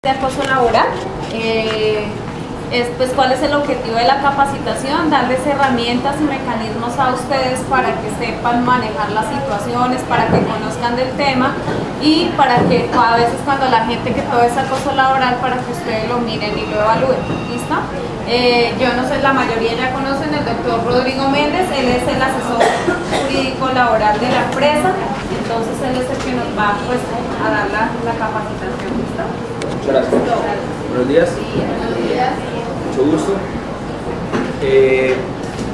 de acoso laboral. Pues, ¿cuál es el objetivo de la capacitación? Darles herramientas y mecanismos a ustedes para que sepan manejar las situaciones, para que conozcan del tema y para que a veces cuando la gente que todo es acoso laboral, para que ustedes lo miren y lo evalúen. ¿Listo? Yo no sé, la mayoría ya conocen el doctor Rodrigo Méndez, él es el asesor jurídico laboral de la empresa, entonces él es el que nos va pues, a dar la capacitación. ¿Listo? Muchas gracias. Buenos días. Sí, buenos días. Mucho gusto.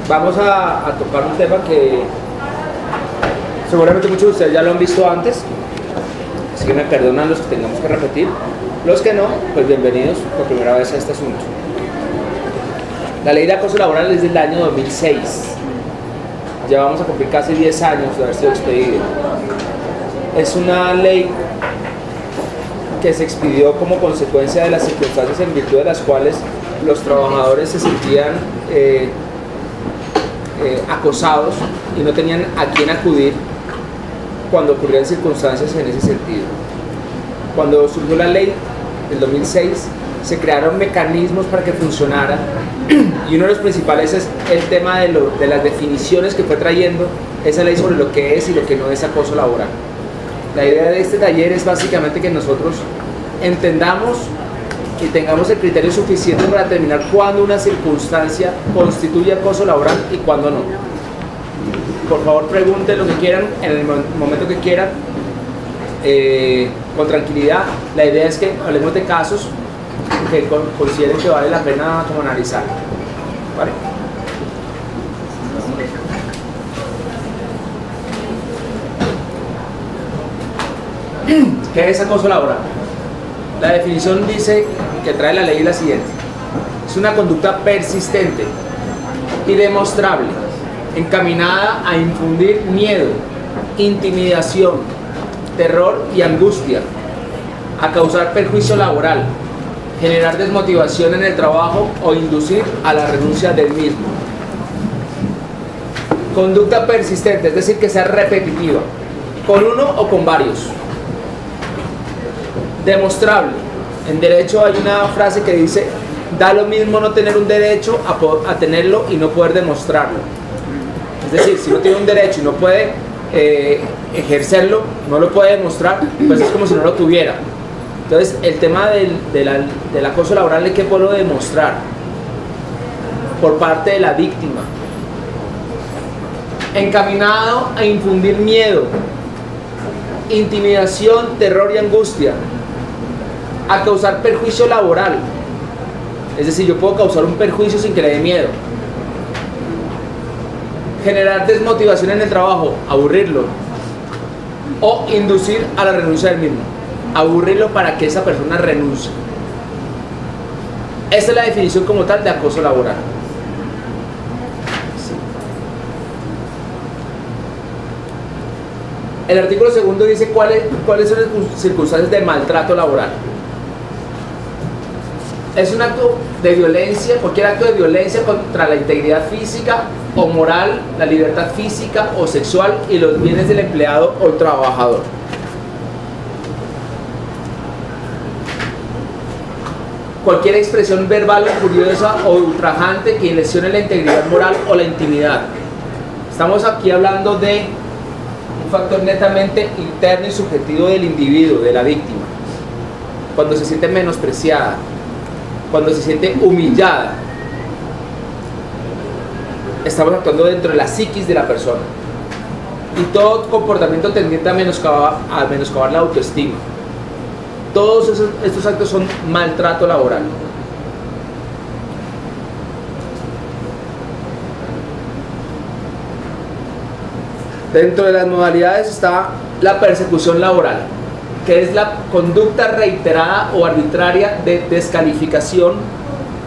Vamos a tocar un tema que seguramente muchos de ustedes ya lo han visto antes, así que me perdonan los que tengamos que repetir. Los que no, pues bienvenidos por primera vez a este asunto. La ley de acoso laboral es del año 2006. Ya vamos a cumplir casi 10 años de haber sido expedida. Es una ley que se expidió como consecuencia de las circunstancias en virtud de las cuales los trabajadores se sentían acosados y no tenían a quién acudir cuando ocurrían circunstancias en ese sentido. Cuando surgió la ley del 2006, se crearon mecanismos para que funcionara y uno de los principales es el tema de las definiciones que fue trayendo esa ley sobre lo que es y lo que no es acoso laboral. La idea de este taller es básicamente que nosotros entendamos y tengamos el criterio suficiente para determinar cuándo una circunstancia constituye acoso laboral y cuándo no. Por favor, pregunten lo que quieran en el momento que quieran, con tranquilidad. La idea es que hablemos de casos que consideren que vale la pena como analizar. ¿Vale? ¿Qué es acoso laboral? La definición dice que trae la ley la siguiente: es una conducta persistente y demostrable, encaminada a infundir miedo, intimidación, terror y angustia, a causar perjuicio laboral, generar desmotivación en el trabajo o inducir a la renuncia del mismo. Conducta persistente, es decir, que sea repetitiva, con uno o con varios. Demostrable. En derecho hay una frase que dice: da lo mismo no tener un derecho a tenerlo y no poder demostrarlo. Es decir, si no tiene un derecho y no puede ejercerlo, no lo puede demostrar, pues es como si no lo tuviera. Entonces, el tema del acoso laboral hay que poderlo demostrar por parte de la víctima. Encaminado a infundir miedo, intimidación, terror y angustia, a causar perjuicio laboral. Es decir, yo puedo causar un perjuicio sin que le dé miedo. Generar desmotivación en el trabajo, aburrirlo, o inducir a la renuncia del mismo, aburrirlo para que esa persona renuncie. Esta es la definición como tal de acoso laboral. Sí. El artículo segundo dice cuáles son las circunstancias de maltrato laboral. Es un acto de violencia, cualquier acto de violencia contra la integridad física o moral, la libertad física o sexual y los bienes del empleado o trabajador. Cualquier expresión verbal injuriosa o ultrajante que lesione la integridad moral o la intimidad. Estamos aquí hablando de un factor netamente interno y subjetivo del individuo, de la víctima. Cuando se siente menospreciada, cuando se siente humillada, estamos actuando dentro de la psiquis de la persona. Y todo comportamiento tendiente a menoscabar la autoestima. Todos estos actos son maltrato laboral. Dentro de las modalidades está la persecución laboral, que es la conducta reiterada o arbitraria de descalificación,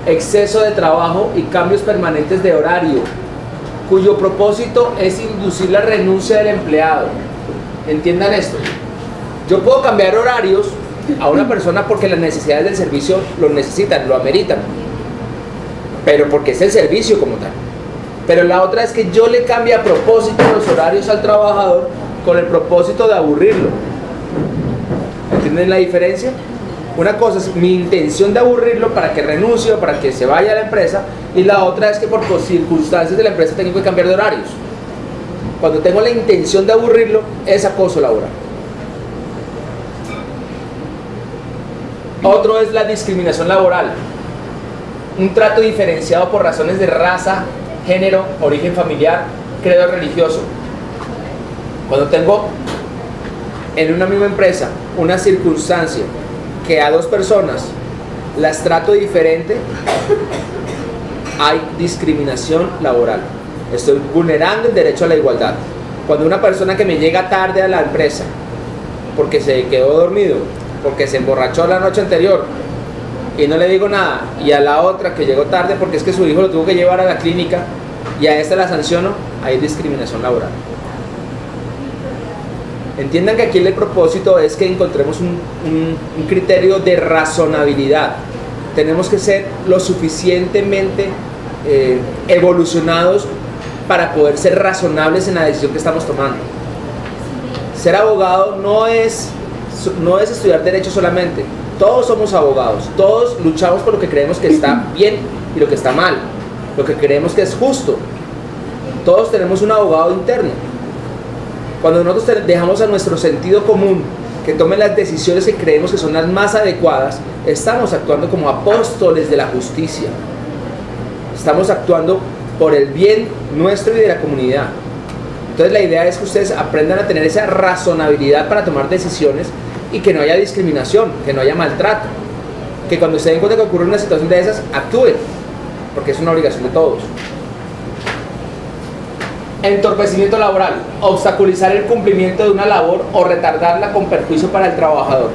exceso de trabajo y cambios permanentes de horario, cuyo propósito es inducir la renuncia del empleado. Entiendan esto: yo puedo cambiar horarios a una persona porque las necesidades del servicio lo necesitan, lo ameritan, pero porque es el servicio como tal. Pero la otra es que yo le cambie a propósito los horarios al trabajador con el propósito de aburrirlo. ¿Entienden la diferencia? Una cosa es mi intención de aburrirlo para que renuncie o para que se vaya a la empresa, y la otra es que por circunstancias de la empresa tengo que cambiar de horarios. Cuando tengo la intención de aburrirlo, es acoso laboral. Otro es la discriminación laboral. Un trato diferenciado por razones de raza, género, origen familiar, credo religioso. Cuando tengo en una misma empresa una circunstancia que a dos personas las trato diferente, hay discriminación laboral. Estoy vulnerando el derecho a la igualdad. Cuando una persona que me llega tarde a la empresa porque se quedó dormido, porque se emborrachó la noche anterior y no le digo nada, y a la otra que llegó tarde porque es que su hijo lo tuvo que llevar a la clínica y a esta la sanciono, hay discriminación laboral. Entiendan que aquí el propósito es que encontremos un criterio de razonabilidad. Tenemos que ser lo suficientemente evolucionados para poder ser razonables en la decisión que estamos tomando. Ser abogado no es estudiar derecho solamente. Todos somos abogados, todos luchamos por lo que creemos que está bien y lo que está mal, lo que creemos que es justo. Todos tenemos un abogado interno. Cuando nosotros dejamos a nuestro sentido común que tome las decisiones que creemos que son las más adecuadas, estamos actuando como apóstoles de la justicia. Estamos actuando por el bien nuestro y de la comunidad. Entonces la idea es que ustedes aprendan a tener esa razonabilidad para tomar decisiones y que no haya discriminación, que no haya maltrato, que cuando se den cuenta que ocurre una situación de esas, actúen, porque es una obligación de todos. Entorpecimiento laboral, obstaculizar el cumplimiento de una labor o retardarla con perjuicio para el trabajador.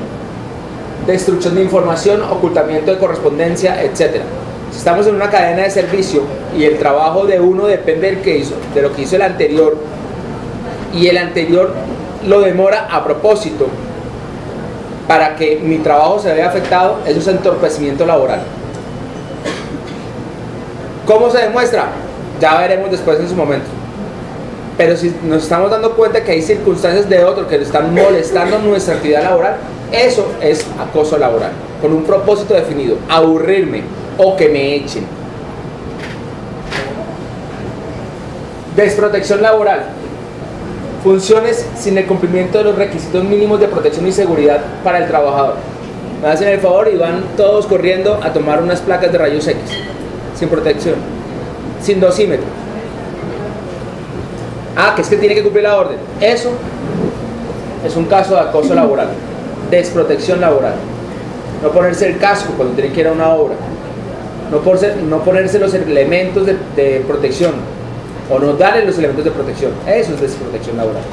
Destrucción de información, ocultamiento de correspondencia, etc. Si estamos en una cadena de servicio y el trabajo de uno depende de lo que hizo el anterior, y el anterior lo demora a propósito para que mi trabajo se vea afectado, eso es entorpecimiento laboral. ¿Cómo se demuestra? Ya veremos después en su momento. Pero si nos estamos dando cuenta que hay circunstancias de otro que le están molestando nuestra actividad laboral, eso es acoso laboral, con un propósito definido: aburrirme o que me echen. Desprotección laboral. Funciones sin el cumplimiento de los requisitos mínimos de protección y seguridad para el trabajador. Me hacen el favor y van todos corriendo a tomar unas placas de rayos X, sin protección, sin dosímetro. Ah, que es que tiene que cumplir la orden. Eso es un caso de acoso laboral, desprotección laboral. No ponerse el casco cuando tiene que ir a una obra, no ponerse los elementos de protección, o no darle los elementos de protección. Eso es desprotección laboral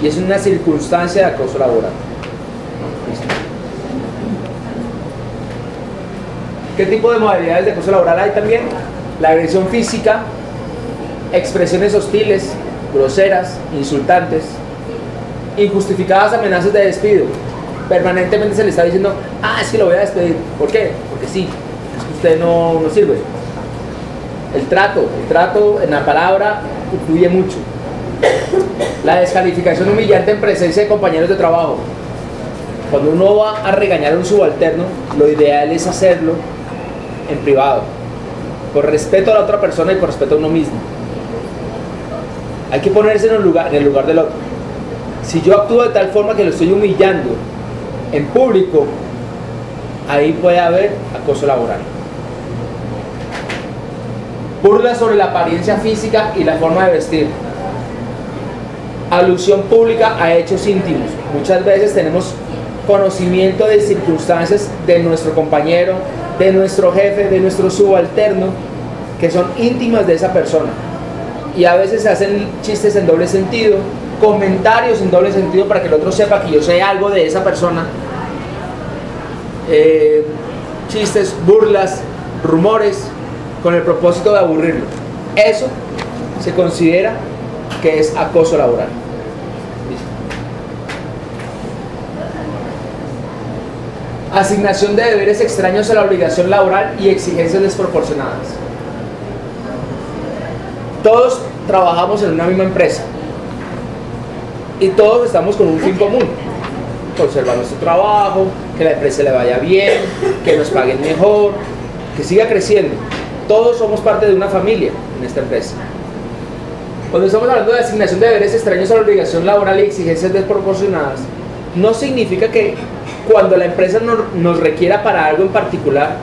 y es una circunstancia de acoso laboral. ¿Qué tipo de modalidades de acoso laboral hay también? La agresión física, expresiones hostiles, groseras, insultantes, injustificadas amenazas de despido. Permanentemente se le está diciendo: ah, es que lo voy a despedir. ¿Por qué? Porque sí, es que usted no sirve. El trato en la palabra influye mucho. La descalificación humillante en presencia de compañeros de trabajo. Cuando uno va a regañar a un subalterno, lo ideal es hacerlo en privado, por respeto a la otra persona y por respeto a uno mismo. Hay que ponerse en el lugar del otro. Si yo actúo de tal forma que lo estoy humillando en público, ahí puede haber acoso laboral. Burla sobre la apariencia física y la forma de vestir. Alusión pública a hechos íntimos. Muchas veces tenemos conocimiento de circunstancias de nuestro compañero, de nuestro jefe, de nuestro subalterno, que son íntimas de esa persona. Y a veces se hacen chistes en doble sentido, comentarios en doble sentido para que el otro sepa que yo sé algo de esa persona. Chistes, burlas, rumores, con el propósito de aburrirlo. Eso se considera que es acoso laboral. Asignación de deberes extraños a la obligación laboral y exigencias desproporcionadas. Todos trabajamos en una misma empresa y todos estamos con un fin común: conservar nuestro trabajo, que la empresa le vaya bien, que nos paguen mejor, que siga creciendo. Todos somos parte de una familia en esta empresa. Cuando estamos hablando de asignación de deberes extraños a la obligación laboral y exigencias desproporcionadas, no significa que cuando la empresa nos requiera para algo en particular,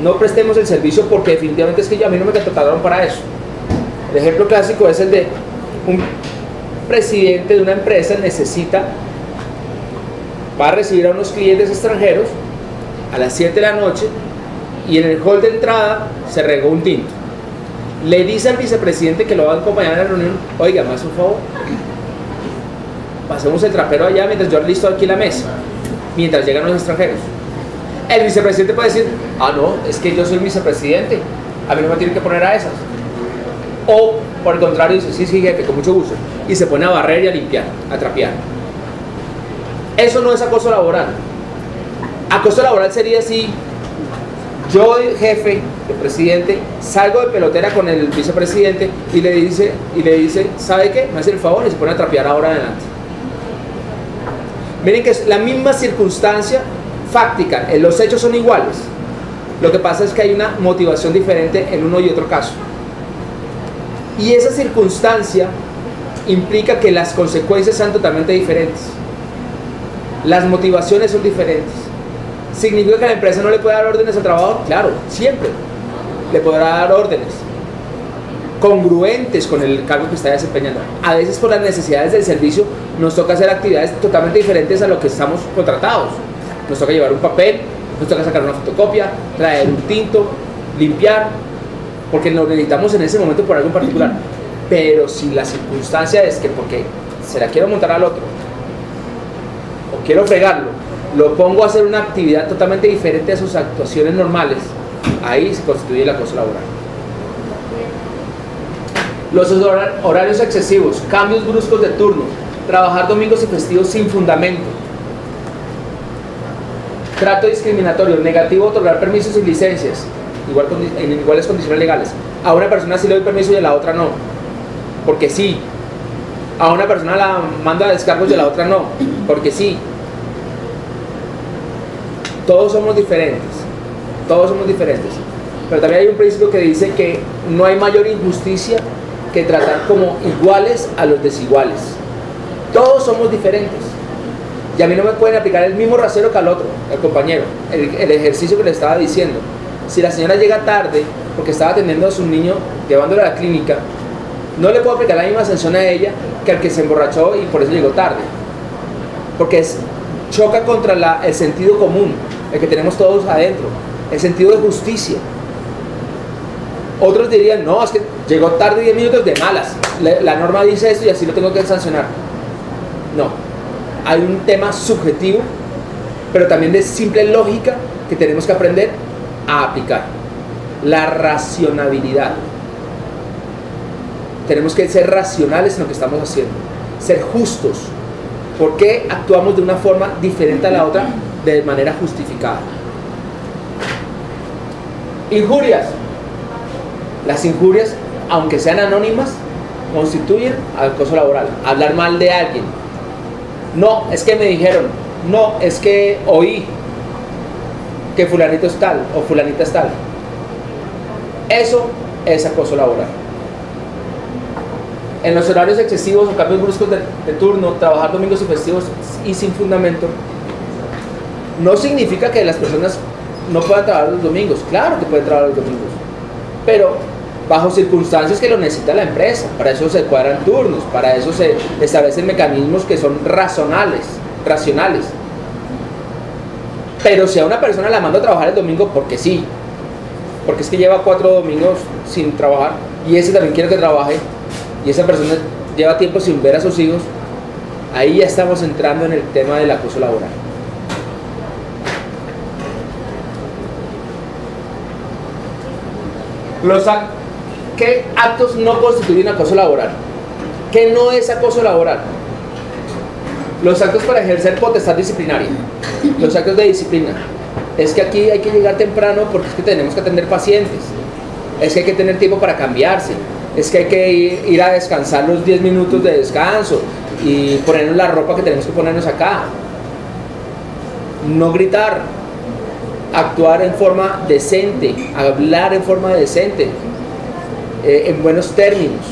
no prestemos el servicio, porque definitivamente es que a mí no me contrataron para eso. El ejemplo clásico es el de un presidente de una empresa va a recibir a unos clientes extranjeros a las 7 de la noche y en el hall de entrada se regó un tinto. Le dice al vicepresidente que lo va a acompañar a la reunión: oiga, me hace un favor, pasemos el trapero allá mientras yo listo aquí la mesa, mientras llegan los extranjeros. El vicepresidente puede decir: ah, no, es que yo soy el vicepresidente, a mí no me tienen que poner a esas. O por el contrario dice: sí, sí, jefe, con mucho gusto, y se pone a barrer y a limpiar, a trapear. Eso no es acoso laboral. Acoso laboral sería si yo, jefe, el presidente, salgo de pelotera con el vicepresidente y le dice, ¿sabe qué? Me hace el favor, y se pone a trapear ahora adelante. Miren que es la misma circunstancia fáctica, los hechos son iguales. Lo que pasa es que hay una motivación diferente en uno y otro caso. Y esa circunstancia implica que las consecuencias sean totalmente diferentes. Las motivaciones son diferentes. ¿Significa que la empresa no le puede dar órdenes al trabajador? Claro, siempre le podrá dar órdenes congruentes con el cargo que está desempeñando. A veces por las necesidades del servicio nos toca hacer actividades totalmente diferentes a lo que estamos contratados. Nos toca llevar un papel, nos toca sacar una fotocopia, traer un tinto, limpiar, porque lo necesitamos en ese momento por algo en particular. Pero si la circunstancia es que porque se la quiero montar al otro o quiero fregarlo, lo pongo a hacer una actividad totalmente diferente a sus actuaciones normales, ahí se constituye el acoso laboral. Los horarios excesivos, cambios bruscos de turno, trabajar domingos y festivos sin fundamento, trato discriminatorio, negativo otorgar permisos y licencias en iguales condiciones legales. A una persona sí le doy permiso y a la otra no, porque sí. A una persona la mando a descargos y a la otra no, porque sí. Todos somos diferentes, pero también hay un principio que dice que no hay mayor injusticia que tratar como iguales a los desiguales. Todos somos diferentes y a mí no me pueden aplicar el mismo rasero que al otro, el compañero. El ejercicio que le estaba diciendo: si la señora llega tarde porque estaba atendiendo a su niño, llevándolo a la clínica, no le puedo aplicar la misma sanción a ella que al que se emborrachó y por eso llegó tarde, porque choca contra el sentido común, el que tenemos todos adentro, el sentido de justicia. Otros dirían: no, es que llegó tarde 10 minutos de malas, la norma dice esto y así lo tengo que sancionar. No, hay un tema subjetivo, pero también de simple lógica que tenemos que aprender a aplicar. La racionalidad. Tenemos que ser racionales en lo que estamos haciendo, ser justos. ¿Por qué actuamos de una forma diferente a la otra de manera justificada? Injurias. Las injurias, aunque sean anónimas, constituyen acoso laboral. Hablar mal de alguien. No, es que me dijeron. No, es que oí que fulanito es tal o fulanita es tal. Eso es acoso laboral. En los horarios excesivos o cambios bruscos de turno, trabajar domingos y festivos y sin fundamento, no significa que las personas no puedan trabajar los domingos. Claro que pueden trabajar los domingos, pero bajo circunstancias que lo necesita la empresa. Para eso se cuadran turnos, para eso se establecen mecanismos que son racionales. Pero si a una persona la mando a trabajar el domingo porque sí, porque es que lleva 4 domingos sin trabajar y ese también quiere que trabaje, y esa persona lleva tiempo sin ver a sus hijos, ahí ya estamos entrando en el tema del acoso laboral. ¿Qué actos no constituyen acoso laboral? ¿Qué no es acoso laboral? Los actos para ejercer potestad disciplinaria, los actos de disciplina. Es que aquí hay que llegar temprano porque es que tenemos que atender pacientes, es que hay que tener tiempo para cambiarse, es que hay que ir a descansar los 10 minutos de descanso y ponernos la ropa que tenemos que ponernos acá. no gritar, actuar en forma decente, hablar en forma decente, en buenos términos.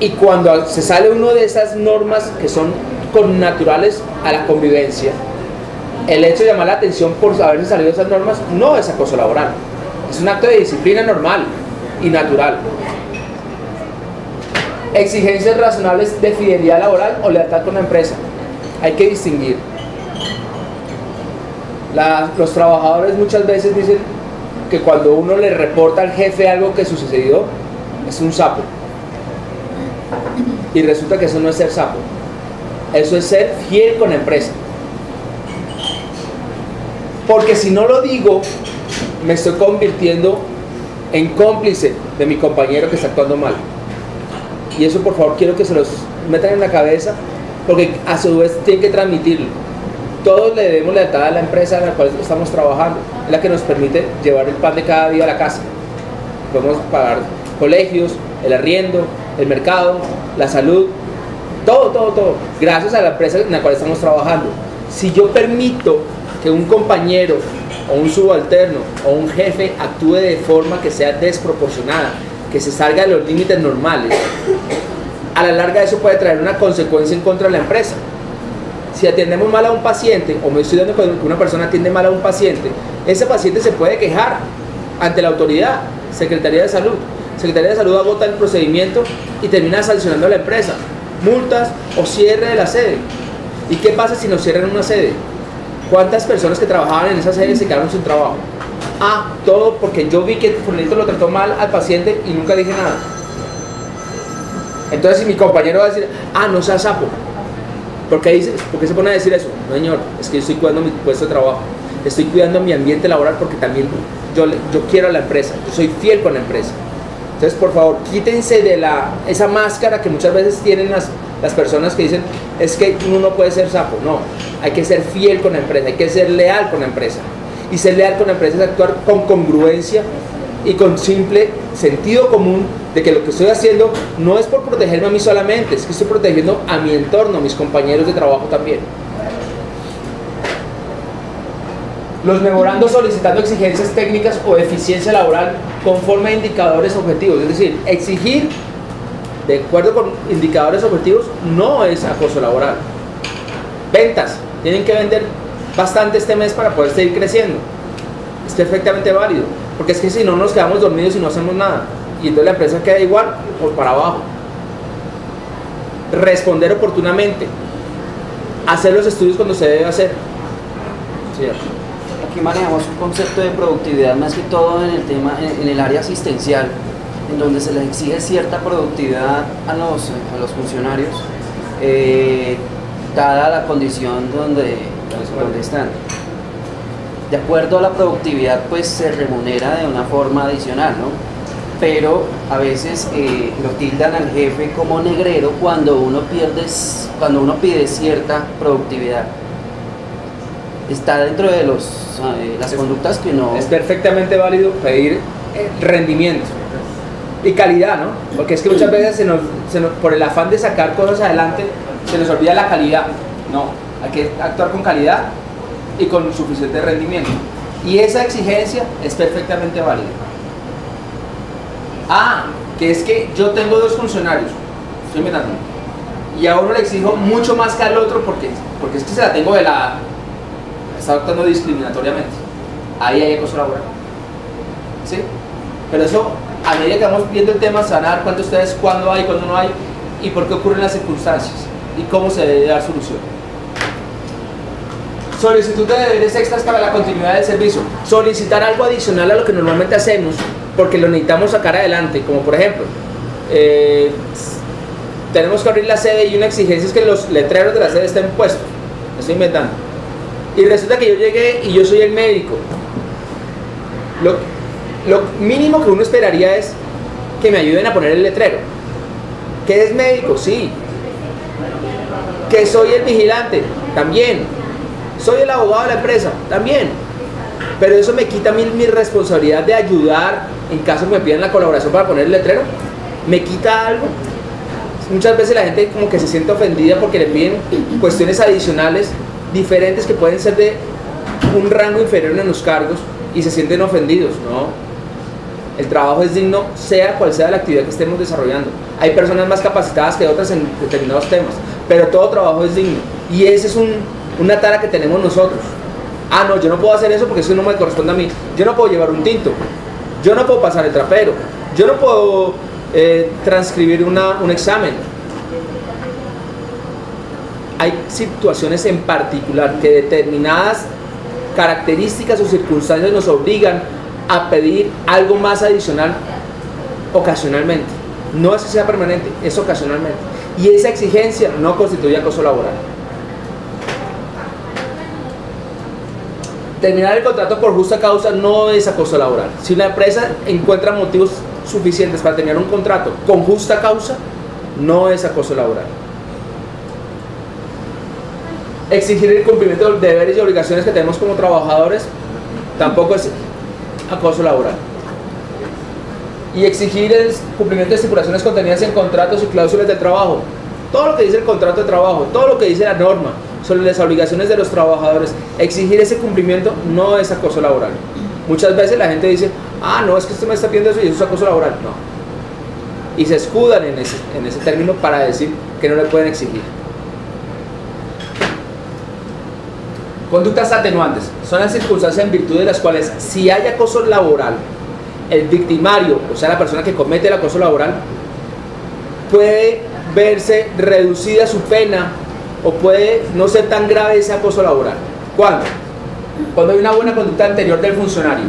Y cuando se sale uno de esas normas que son connaturales a la convivencia, el hecho de llamar la atención por haberse salido de esas normas no es acoso laboral, es un acto de disciplina normal y natural. Exigencias razonables de fidelidad laboral o lealtad con la empresa. Hay que distinguir. Los trabajadores muchas veces dicen que cuando uno le reporta al jefe algo que sucedió, es un sapo. Y resulta que eso no es ser sapo. Eso es ser fiel con la empresa. Porque si no lo digo, me estoy convirtiendo en cómplice de mi compañero que está actuando mal. Y eso, por favor, quiero que se los metan en la cabeza, porque a su vez tienen que transmitirlo. Todos le debemos lealtad a la empresa en la cual estamos trabajando, es la que nos permite llevar el pan de cada día a la casa. Podemos pagar colegios, el arriendo, el mercado, la salud, todo, gracias a la empresa en la cual estamos trabajando. Si yo permito que un compañero o un subalterno o un jefe actúe de forma que sea desproporcionada, que se salga de los límites normales, a la larga eso puede traer una consecuencia en contra de la empresa. Si atendemos mal a un paciente, o me estoy dando cuenta que una persona atiende mal a un paciente, ese paciente se puede quejar ante la autoridad, Secretaría de Salud. Secretaría de Salud agota el procedimiento y termina sancionando a la empresa, multas o cierre de la sede. ¿Y qué pasa si nos cierran una sede? ¿Cuántas personas que trabajaban en esa sede se quedaron sin trabajo? Todo porque yo vi que fulanito lo trató mal al paciente y nunca dije nada. Entonces si mi compañero va a decir, no sea sapo, ¿por qué se pone a decir eso? No, señor, es que yo estoy cuidando mi puesto de trabajo, estoy cuidando mi ambiente laboral, porque también yo quiero a la empresa, yo soy fiel con la empresa. Entonces, por favor, quítense de esa máscara que muchas veces tienen las personas que dicen, es que uno no puede ser sapo. No, hay que ser fiel con la empresa, hay que ser leal con la empresa. Y ser leal con la empresa es actuar con congruencia y con simple sentido común de que lo que estoy haciendo no es por protegerme a mí solamente, es que estoy protegiendo a mi entorno, a mis compañeros de trabajo también. Los memorandos solicitando exigencias técnicas o eficiencia laboral conforme a indicadores objetivos, es decir, exigir de acuerdo con indicadores objetivos no es acoso laboral. Ventas, tienen que vender bastante este mes para poder seguir creciendo, es perfectamente válido, porque es que si no nos quedamos dormidos y no hacemos nada, y entonces la empresa queda igual o para abajo. Responder oportunamente, hacer los estudios cuando se debe hacer. ¿Cierto? Aquí manejamos un concepto de productividad más que todo en el tema, en el área asistencial, en donde se les exige cierta productividad a los funcionarios, dada la condición donde están. De acuerdo a la productividad, pues se remunera de una forma adicional, ¿no? Pero a veces lo tildan al jefe como negrero cuando uno pide cierta productividad. Está dentro de las conductas que no... Es perfectamente válido pedir rendimiento y calidad, ¿no? Porque es que muchas veces por el afán de sacar cosas adelante se nos olvida la calidad. No, hay que actuar con calidad y con suficiente rendimiento. Y esa exigencia es perfectamente válida. Que es que yo tengo 2 funcionarios, estoy inventando, y a uno le exijo mucho más que al otro porque es que se la tengo está actuando discriminatoriamente. Ahí hay acoso laboral, ¿sí? Pero eso, a medida que vamos viendo el tema, se van a dar cuenta ustedes cuándo hay, cuándo no hay, y por qué ocurren las circunstancias, y cómo se debe dar solución. Solicitud de deberes extras para la continuidad del servicio. Solicitar algo adicional a lo que normalmente hacemos, porque lo necesitamos sacar adelante, como por ejemplo, tenemos que abrir la sede y una exigencia es que los letreros de la sede estén puestos. Lo estoy inventando. Y resulta que yo llegué y yo soy el médico. Lo mínimo que uno esperaría es que me ayuden a poner el letrero. ¿Que es médico? Sí. ¿Que soy el vigilante? También. ¿Soy el abogado de la empresa? También. Pero eso me quita a mí mi responsabilidad de ayudar en caso que me pidan la colaboración para poner el letrero. ¿Me quita algo? Muchas veces la gente como que se siente ofendida porque le piden cuestiones adicionales diferentes que pueden ser de un rango inferior en los cargos y se sienten ofendidos, ¿no? El trabajo es digno, sea cual sea la actividad que estemos desarrollando. Hay personas más capacitadas que otras en determinados temas, pero todo trabajo es digno. Y esa es una tara que tenemos nosotros. Ah, no, yo no puedo hacer eso porque eso no me corresponde a mí. Yo no puedo llevar un tinto, yo no puedo pasar el trapero, yo no puedo transcribir un examen. Hay situaciones en particular que determinadas características o circunstancias nos obligan a pedir algo más adicional ocasionalmente. No es que sea permanente, es ocasionalmente. Y esa exigencia no constituye acoso laboral. Terminar el contrato por justa causa no es acoso laboral. Si una empresa encuentra motivos suficientes para terminar un contrato con justa causa, no es acoso laboral. Exigir el cumplimiento de los deberes y obligaciones que tenemos como trabajadores tampoco es acoso laboral. Y exigir el cumplimiento de estipulaciones contenidas en contratos y cláusulas de trabajo, todo lo que dice el contrato de trabajo, todo lo que dice la norma sobre las obligaciones de los trabajadores, exigir ese cumplimiento no es acoso laboral. Muchas veces la gente dice, ah, no, es que usted me está pidiendo eso y eso es acoso laboral. No. Y se escudan en ese término para decir que no le pueden exigir. Conductas atenuantes son las circunstancias en virtud de las cuales, si hay acoso laboral, el victimario, o sea la persona que comete el acoso laboral, puede verse reducida su pena o puede no ser tan grave ese acoso laboral. ¿Cuándo? Cuando hay una buena conducta anterior del funcionario.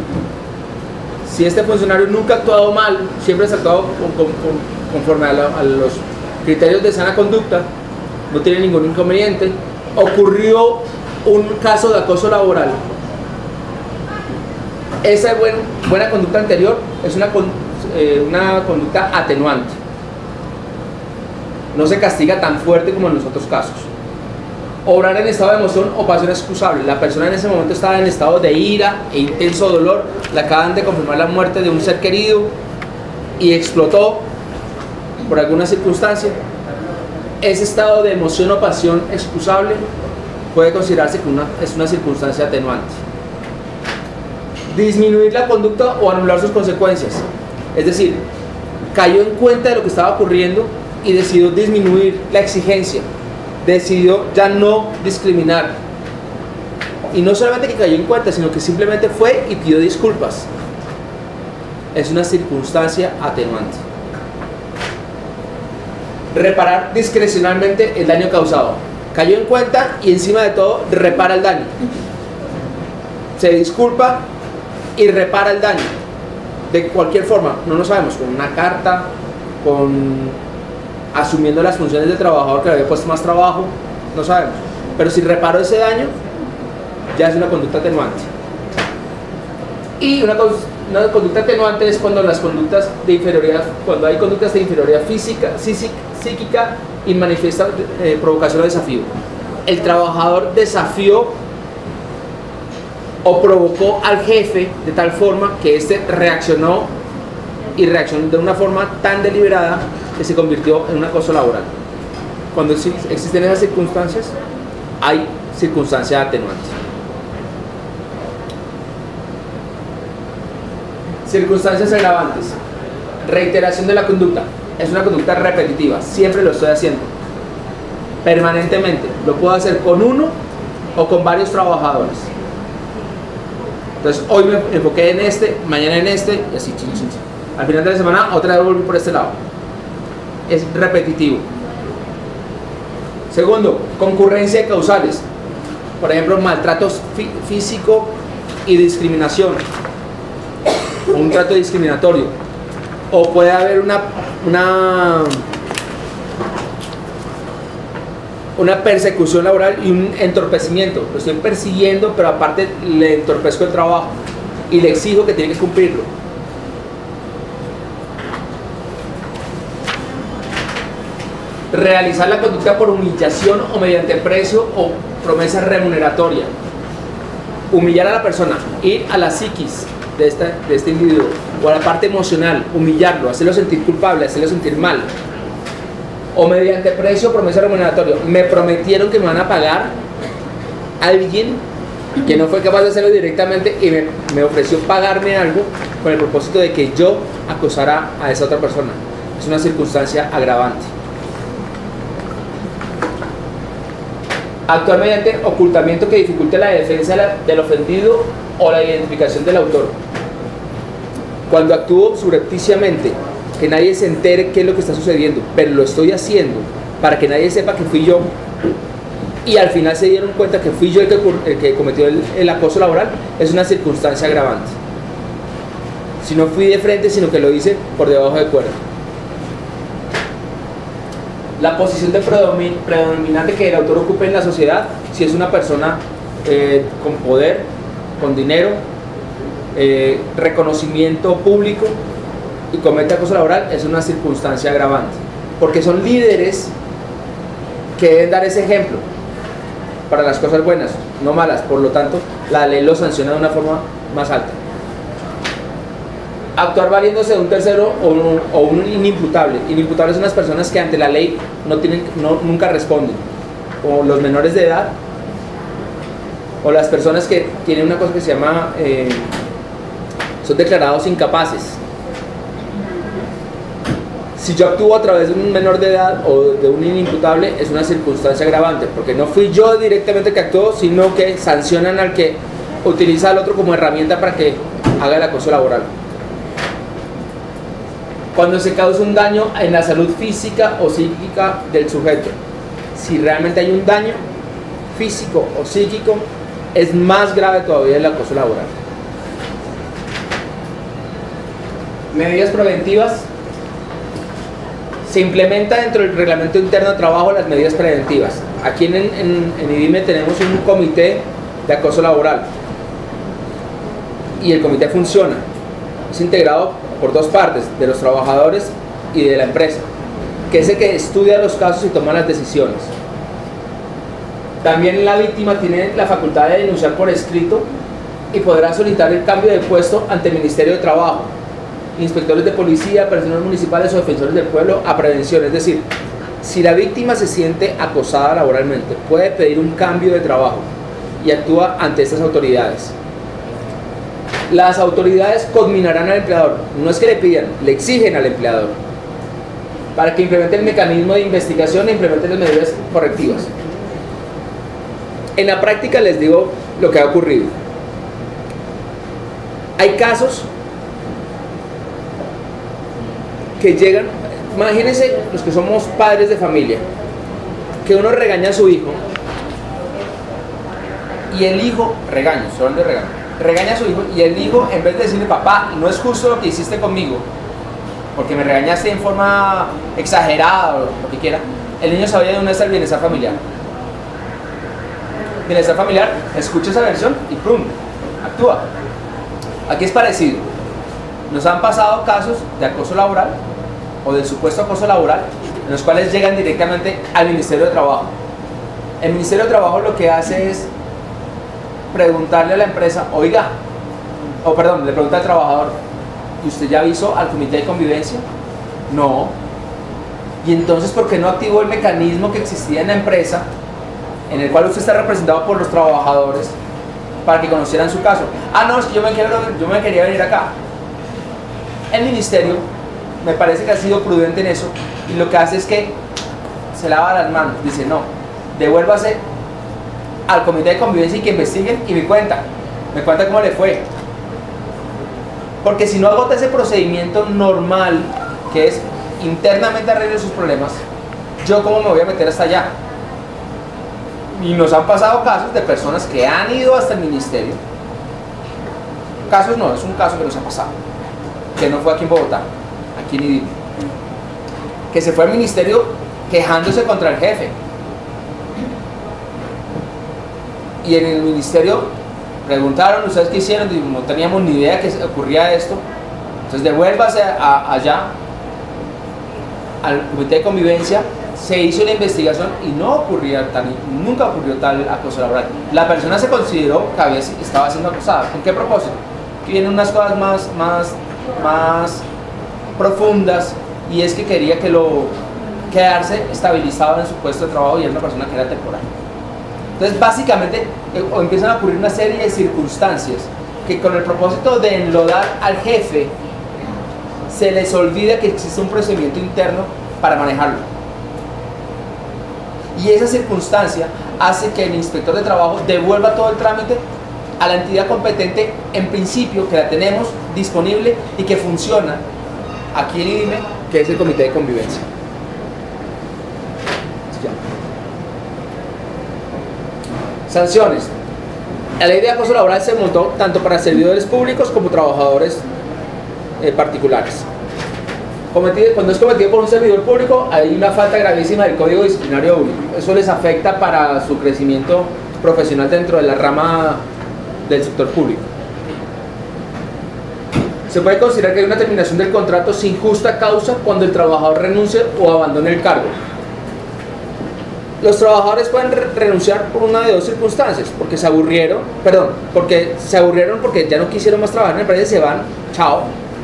Si este funcionario nunca ha actuado mal, siempre ha actuado conforme a los criterios de sana conducta, no tiene ningún inconveniente, ocurrió un caso de acoso laboral, esa buena conducta anterior es una conducta atenuante. No se castiga tan fuerte como en los otros casos. Obrar en estado de emoción o pasión excusable. La persona en ese momento estaba en estado de ira e intenso dolor, le acaban de confirmar la muerte de un ser querido y explotó por alguna circunstancia. Ese estado de emoción o pasión excusable puede considerarse que es una circunstancia atenuante. Disminuir la conducta o anular sus consecuencias. Es decir, cayó en cuenta de lo que estaba ocurriendo y decidió disminuir la exigencia. Decidió ya no discriminar. Y no solamente que cayó en cuenta, sino que simplemente fue y pidió disculpas. Es una circunstancia atenuante. Reparar discrecionalmente el daño causado. Cayó en cuenta y encima de todo repara el daño. Se disculpa y repara el daño. De cualquier forma, no lo sabemos, con una carta, asumiendo las funciones del trabajador que le había puesto más trabajo, no sabemos. Pero si reparó ese daño, ya es una conducta atenuante. Y una conducta atenuante es cuando las conductas de inferioridad, cuando hay conductas de inferioridad física, psíquica y manifiesta provocación o desafío. El trabajador desafió o provocó al jefe de tal forma que éste reaccionó de una forma tan deliberada que se convirtió en un acoso laboral. Cuando existen esas circunstancias, hay circunstancia atenuante. Circunstancias agravantes. Reiteración de la conducta. Es una conducta repetitiva, siempre lo estoy haciendo, permanentemente. Lo puedo hacer con uno o con varios trabajadores. Entonces hoy me enfoqué en este, mañana en este y así, chin, chin, chin. Al final de la semana otra vez volví por este lado. Es repetitivo. Segundo, concurrencia de causales. Por ejemplo, maltrato físico y discriminación. Un trato discriminatorio. O puede haber una persecución laboral y un entorpecimiento. Lo estoy persiguiendo, pero aparte le entorpezco el trabajo y le exijo que tiene que cumplirlo. Realizar la conducta por humillación o mediante precio o promesa remuneratoria. Humillar a la persona, ir a la psiquis de este individuo o a la parte emocional, humillarlo, hacerlo sentir culpable, hacerlo sentir mal. O mediante precio o promesa remuneratoria. Me prometieron que me van a pagar alguien que no fue capaz de hacerlo directamente y me ofreció pagarme algo con el propósito de que yo acosara a esa otra persona. Es una circunstancia agravante. Actuar mediante ocultamiento que dificulte la defensa del ofendido o la identificación del autor. Cuando actúo subrepticiamente, que nadie se entere qué es lo que está sucediendo, pero lo estoy haciendo para que nadie sepa que fui yo, y al final se dieron cuenta que fui yo el que cometió el acoso laboral, es una circunstancia agravante. Si no fui de frente, sino que lo hice por debajo de cuerda. La posición de predominante que el autor ocupe en la sociedad, si es una persona con poder, con dinero, reconocimiento público y comete acoso laboral, es una circunstancia agravante, porque son líderes que deben dar ese ejemplo para las cosas buenas, no malas. Por lo tanto, la ley lo sanciona de una forma más alta. Actuar valiéndose de un tercero o un inimputable. Inimputables son las personas que ante la ley nunca responden, como los menores de edad o las personas que tienen una cosa que se llama son declarados incapaces. Si yo actúo a través de un menor de edad o de un inimputable, es una circunstancia agravante, porque no fui yo directamente que actuó, sino que sancionan al que utiliza al otro como herramienta para que haga el acoso laboral. Cuando se causa un daño en la salud física o psíquica del sujeto, si realmente hay un daño físico o psíquico, es más grave todavía el acoso laboral. Medidas preventivas. Se implementa dentro del reglamento interno de trabajo las medidas preventivas. Aquí en IDIME tenemos un comité de acoso laboral y el comité funciona. Es integrado por dos partes, de los trabajadores y de la empresa, que es el que estudia los casos y toma las decisiones. También la víctima tiene la facultad de denunciar por escrito y podrá solicitar el cambio de puesto ante el Ministerio de Trabajo, inspectores de policía, personas municipales o defensores del pueblo a prevención. Es decir, si la víctima se siente acosada laboralmente, puede pedir un cambio de trabajo y actúa ante estas autoridades. Las autoridades conminarán al empleador, no es que le pidan, le exigen al empleador, para que implemente el mecanismo de investigación e implemente las medidas correctivas. En la práctica les digo lo que ha ocurrido. Hay casos que llegan, imagínense los que somos padres de familia, que uno regaña a su hijo y el hijo regaña a su hijo y el hijo, en vez de decirle: papá, no es justo lo que hiciste conmigo porque me regañaste en forma exagerada o lo que quiera, el niño sabía de dónde está el bienestar familiar. Bienestar familiar, escucha esa versión y ¡pum!, actúa. Aquí es parecido. Nos han pasado casos de acoso laboral o del supuesto acoso laboral en los cuales llegan directamente al Ministerio de Trabajo. El Ministerio de Trabajo lo que hace es preguntarle a la empresa: oiga, le pregunta al trabajador: ¿y usted ya avisó al comité de convivencia? No. ¿Y entonces por qué no activó el mecanismo que existía en la empresa, en el cual usted está representado por los trabajadores, para que conocieran su caso? Ah, no, es que yo me quería venir acá. El ministerio me parece que ha sido prudente en eso y lo que hace es que se lava las manos, dice: no, devuélvase al comité de convivencia y que investiguen y me cuenta cómo le fue, porque si no agota ese procedimiento normal que es internamente arreglar sus problemas, yo cómo me voy a meter hasta allá. Y nos han pasado casos de personas que han ido hasta el ministerio. Casos no, es un caso que nos ha pasado, que no fue aquí en Bogotá, aquí en IDIME, que se fue al ministerio quejándose contra el jefe, y en el ministerio preguntaron: ¿ustedes qué hicieron? Y no teníamos ni idea que ocurría esto. Entonces devuélvase allá al comité de convivencia. Se hizo la investigación y nunca ocurrió tal acoso laboral. La persona se consideró que estaba siendo acosada. ¿Con qué propósito? Que vienen unas cosas más profundas, y es que quería quedarse estabilizado en su puesto de trabajo, y era una persona que era temporal. Entonces básicamente empiezan a ocurrir una serie de circunstancias que con el propósito de enlodar al jefe se les olvida que existe un procedimiento interno para manejarlo. Y esa circunstancia hace que el inspector de trabajo devuelva todo el trámite a la entidad competente, en principio, que la tenemos disponible y que funciona aquí en IDIME, que es el Comité de Convivencia. Sanciones. La ley de acoso laboral se montó tanto para servidores públicos como trabajadores particulares. Cuando es cometido por un servidor público, hay una falta gravísima del Código Disciplinario Único. Eso les afecta para su crecimiento profesional dentro de la rama del sector público. Se puede considerar que hay una terminación del contrato sin justa causa cuando el trabajador renuncia o abandone el cargo. Los trabajadores pueden renunciar por una de dos circunstancias, porque se aburrieron porque ya no quisieron más trabajar en la empresa y se van, chao,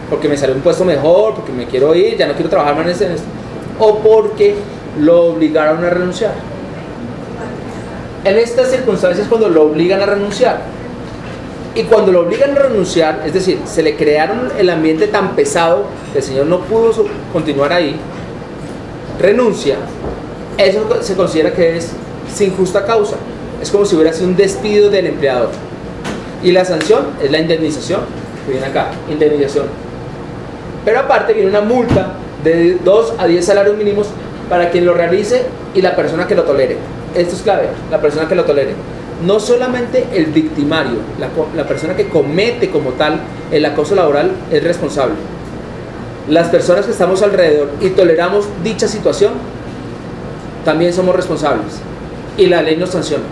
porque me salió un puesto mejor, porque me quiero ir, ya no quiero trabajar más en esto, o porque lo obligaron a renunciar. En estas circunstancias, cuando lo obligan a renunciar, y cuando lo obligan a renunciar, es decir, se le crearon el ambiente tan pesado que el señor no pudo continuar ahí, renuncia, eso se considera que es sin justa causa. Es como si hubiera sido un despido del empleador. Y la sanción es la indemnización, que viene acá, indemnización. Pero aparte viene una multa de 2 a 10 salarios mínimos para quien lo realice y la persona que lo tolere. Esto es clave, la persona que lo tolere. No solamente el victimario, la persona que comete como tal el acoso laboral es responsable. Las personas que estamos alrededor y toleramos dicha situación, también somos responsables. Y la ley nos sanciona.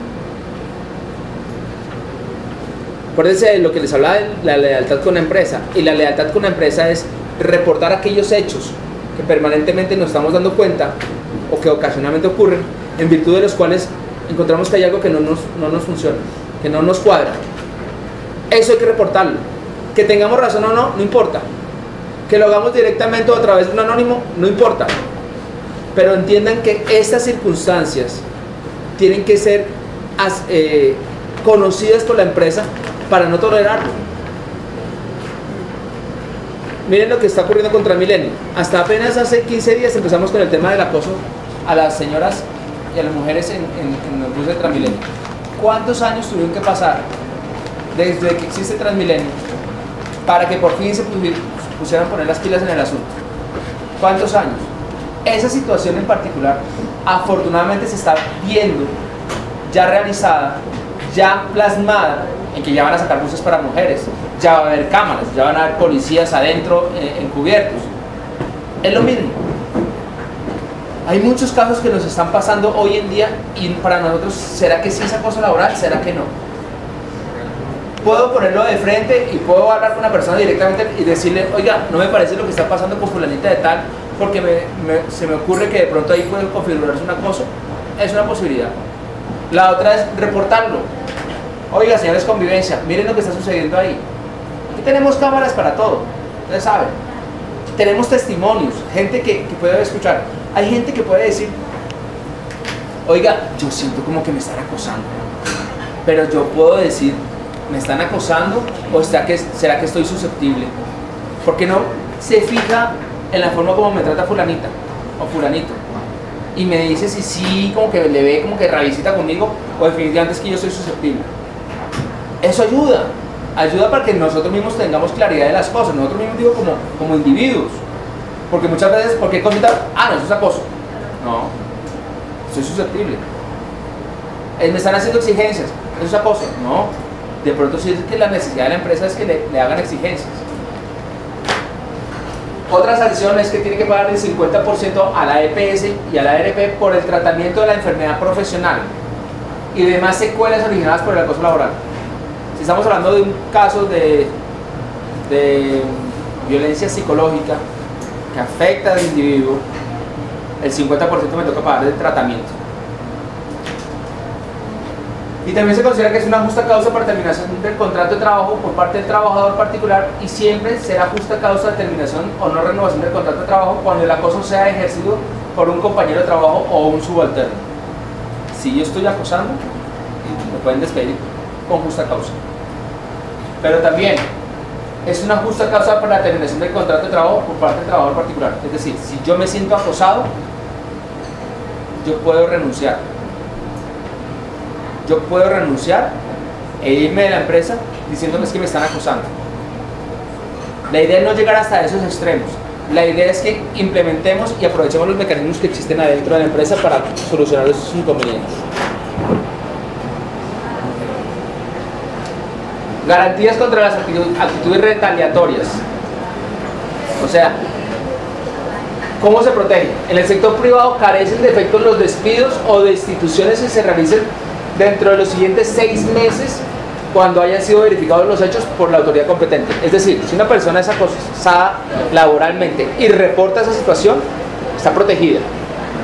Acuérdense de lo que les hablaba de la lealtad con la empresa. Y la lealtad con la empresa es reportar aquellos hechos que permanentemente nos estamos dando cuenta o que ocasionalmente ocurren, en virtud de los cuales encontramos que hay algo que no nos funciona, que no nos cuadra. Eso hay que reportarlo. Que tengamos razón o no, no importa. Que lo hagamos directamente o a través de un anónimo, no importa. Pero entiendan que estas circunstancias tienen que ser conocidas por la empresa para no tolerarlo. Miren lo que está ocurriendo con Transmilenio. Hasta apenas hace 15 días empezamos con el tema del acoso a las señoras y a las mujeres en el bus de Transmilenio. ¿Cuántos años tuvieron que pasar desde que existe Transmilenio para que por fin se pusieran a poner las pilas en el asunto? ¿Cuántos años? Esa situación en particular, afortunadamente se está viendo ya realizada, ya plasmada, en que ya van a sacar buses para mujeres, ya va a haber cámaras, ya van a haber policías adentro encubiertos. Es lo mismo. Hay muchos casos que nos están pasando hoy en día y para nosotros, ¿será que sí es acoso laboral? ¿Será que no? Puedo ponerlo de frente y puedo hablar con una persona directamente y decirle, oiga, no me parece lo que está pasando con fulanita de tal, porque se me ocurre que de pronto ahí puede configurarse un acoso. Es una posibilidad. La otra es reportarlo. Oiga, señores convivencia, miren lo que está sucediendo ahí. Aquí tenemos cámaras para todo, ustedes saben. Tenemos testimonios, gente que puede escuchar. Hay gente que puede decir, oiga, yo siento como que me están acosando, pero yo puedo decir, ¿me están acosando o será que estoy susceptible? ¿Por qué no se fija en la forma como me trata fulanita o fulanito? Y me dice si sí, como que le ve como que revisita conmigo, o definitivamente es que yo soy susceptible. Eso ayuda para que nosotros mismos tengamos claridad de las cosas, nosotros mismos digo como individuos. Porque muchas veces, ¿por qué consultar? No, eso es acoso. No, soy susceptible. Me están haciendo exigencias, eso es acoso. No, de pronto sí es que la necesidad de la empresa es que le hagan exigencias. Otra sanción es que tiene que pagar el 50% a la EPS y a la ARP por el tratamiento de la enfermedad profesional y demás secuelas originadas por el acoso laboral. Si estamos hablando de un caso de violencia psicológica que afecta al individuo, el 50% me toca pagar el tratamiento. Y también se considera que es una justa causa para terminación del contrato de trabajo por parte del trabajador particular, y siempre será justa causa de terminación o no renovación del contrato de trabajo cuando el acoso sea ejercido por un compañero de trabajo o un subalterno. Si yo estoy acosando, me pueden despedir con justa causa. Pero también es una justa causa para la terminación del contrato de trabajo por parte del trabajador particular. Es decir, si yo me siento acosado, yo puedo renunciar. Yo puedo renunciar e irme de la empresa diciéndome que me están acosando. La idea es no llegar hasta esos extremos. La idea es que implementemos y aprovechemos los mecanismos que existen adentro de la empresa para solucionar esos inconvenientes. Garantías contra las actitudes retaliatorias. O sea, ¿cómo se protege? En el sector privado carecen de efectos los despidos o destituciones que se realicen dentro de los siguientes 6 meses cuando hayan sido verificados los hechos por la autoridad competente. Es decir, si una persona es acosada laboralmente y reporta esa situación, está protegida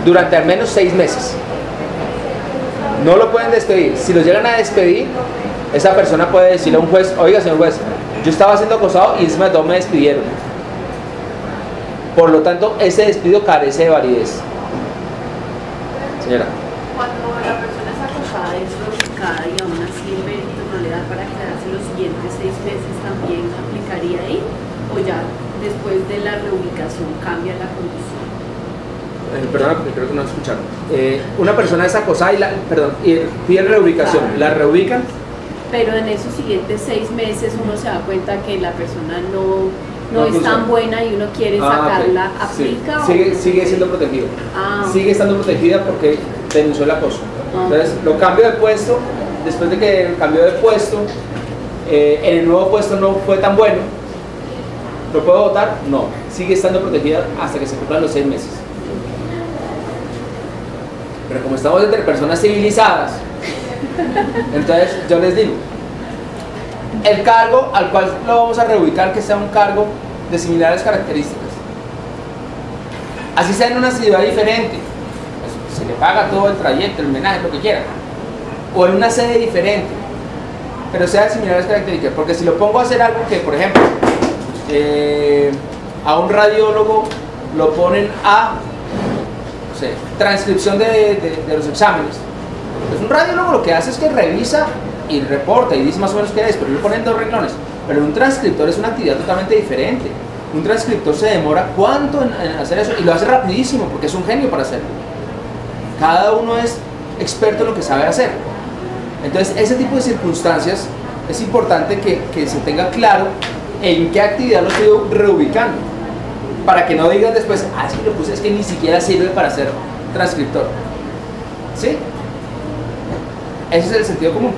durante al menos 6 meses. No lo pueden despedir. Si lo llegan a despedir, esa persona puede decirle a un juez: oiga, señor juez, yo estaba siendo acosado y encima de todo me despidieron. Por lo tanto, ese despido carece de validez. Señora. Cuando la persona es acosada, es reubicada y aún así el mérito no le da para quedarse los siguientes 6 meses, ¿también aplicaría ahí? ¿O ya después de la reubicación cambia la condición? Perdón, porque creo que no escucharon. Una persona es acosada y pide reubicación. ¿La reubican? Pero en esos siguientes 6 meses uno se da cuenta que la persona no es tan buena y uno quiere sacarla. Okay. ¿Aplica? Sí. Sigue siendo protegida. Sigue estando protegida porque denunció el acoso. Entonces, lo cambio de puesto. Después de que cambió de puesto, en el nuevo puesto no fue tan bueno, ¿lo puedo votar? No. Sigue estando protegida hasta que se cumplan los 6 meses. Pero como estamos entre personas civilizadas, entonces yo les digo, el cargo al cual lo vamos a reubicar, que sea un cargo de similares características, así sea en una ciudad diferente, pues se le paga todo el trayecto, el homenaje, lo que quiera, o en una sede diferente, pero sea de similares características. Porque si lo pongo a hacer algo que, por ejemplo, a un radiólogo lo ponen a transcripción de los exámenes, pues un radiólogo lo que hace es que revisa y reporta y dice más o menos qué es, pero le ponen 2 renglones. Pero un transcriptor es una actividad totalmente diferente. Un transcriptor se demora ¿cuánto en hacer eso? Y lo hace rapidísimo porque es un genio para hacerlo. Cada uno es experto en lo que sabe hacer. Entonces, ese tipo de circunstancias es importante que se tenga claro en qué actividad lo estoy reubicando, para que no digan después: es que lo puse, es que ni siquiera sirve para ser transcriptor. ¿Sí? Ese es el sentido común.